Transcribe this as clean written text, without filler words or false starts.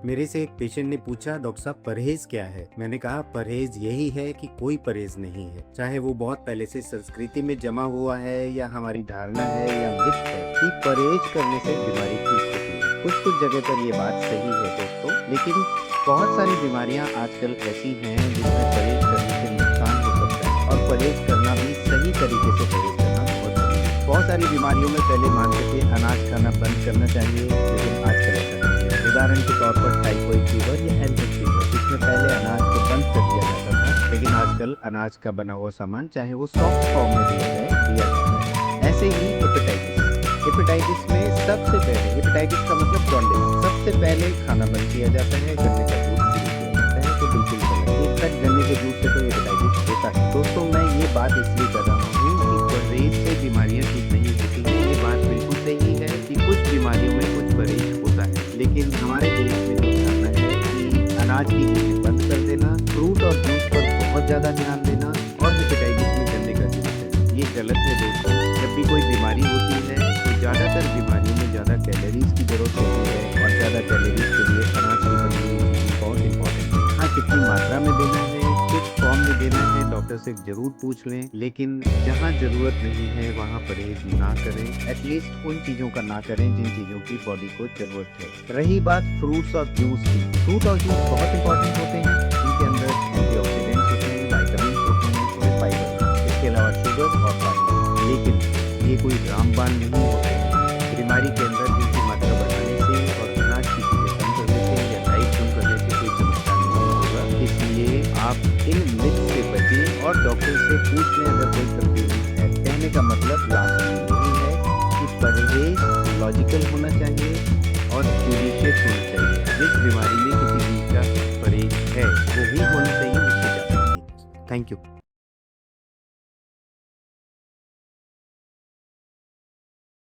मेरे से एक पेशेंट ने पूछा, डॉक्टर साहब परहेज क्या है? मैंने कहा परहेज यही है कि कोई परहेज नहीं है, चाहे वो बहुत पहले से संस्कृति में जमा हुआ है या हमारी धारणा है या मिथ है कि परहेज करने से बीमारी ठीक होती है। कुछ कुछ जगह पर ये बात सही है दोस्तों, लेकिन बहुत सारी बीमारियां आजकल ऐसी हैं जिसमें परहेज करने से नुकसान हो सकता है और परहेज करना भी सही तरीके से परहेज करना बहुत जरूरी है। बहुत सारी बीमारियों में पहले मान के अनाज खाना बंद करना चाहिए, लेकिन आजकल ऐसा नहीं है। उदाहरण के तौर पर टाइफाइड फीवर या एल्बर्ट फीवर, जिसमें पहले अनाज को बंद कर दिया जाता था, लेकिन आजकल अनाज का बना हुआ सामान चाहे वो सॉफ्ट फॉर्म में दिया जाता है। ऐसे ही हेपेटाइटिस में सबसे पहले, हेपेटाइटिस का मतलब जॉन्डिस, सबसे पहले खाना बंद किया जाता है, गन्ने का जूस शुरू किया जाता है, तो बिल्कुल गलत। एक तक गन्ने के जूस से तो हेपेटाइटिस होता है। दोस्तों मैं ये बात इसलिए कर रहा हूँ कि परहेज से बीमारियां ठीक नहीं होती है। ये बात बिल्कुल सही है कि कुछ बीमारियों में कुछ परहेज होता है, लेकिन हमारे देश में जो धारणा है कि अनाज की चीजें बंद कर देना, फ्रूट और जूस पर बहुत ज्यादा ध्यान देना और हेपेटाइटिस में गन्ने का जूस है, ये गलत है दोस्तों। जब भी कोई बीमारी होती है तो ज़्यादातर बीमारियों में ज़्यादा कैलोरीज की जरूरत होती है और ज़्यादा कैलोरीज के लिए अनाज की बनी हुई चीज़ें बहुत इंपॉर्टेंट है। हाँ, कितनी मात्रा में देना है, किस फॉर्म में देना है, डॉक्टर से जरूर पूछ लें, लेकिन जहाँ जरूरत नहीं है वहाँ परहेज ना करें। एटलीस्ट उन चीज़ों का ना करें जिन चीज़ों की बॉडी को जरूरत है। रही बात फ्रूट्स और जूस की, फ्रूट और जूस बहुत इंपॉर्टेंट होते हैं, इनके अंदर एंटीऑक्सीडेंट्स होते हैं, विटामिन होते हैं और फाइबर, इसके अलावा शुगर और पानी। लेकिन ये कोई रामबाण नहीं होते हैं। बीमारी के अंदर इनकी मात्रा बढ़ाने से और अनाज की चीजें कम करने से या डाइट कम करने से कोई समस्या नहीं होगा। इसलिए आप इन मिथ से बचें और डॉक्टर से पूछ लें अगर कोई तब्दीली है। कहने का मतलब लास्ट में यही है कि परहेज लॉजिकल होना चाहिए और जुडिशियस होना चाहिए। जिस बीमारी में किसी चीज का परहेज है वो ही होना चाहिए, उससे ज्यादा नहीं। Thank you.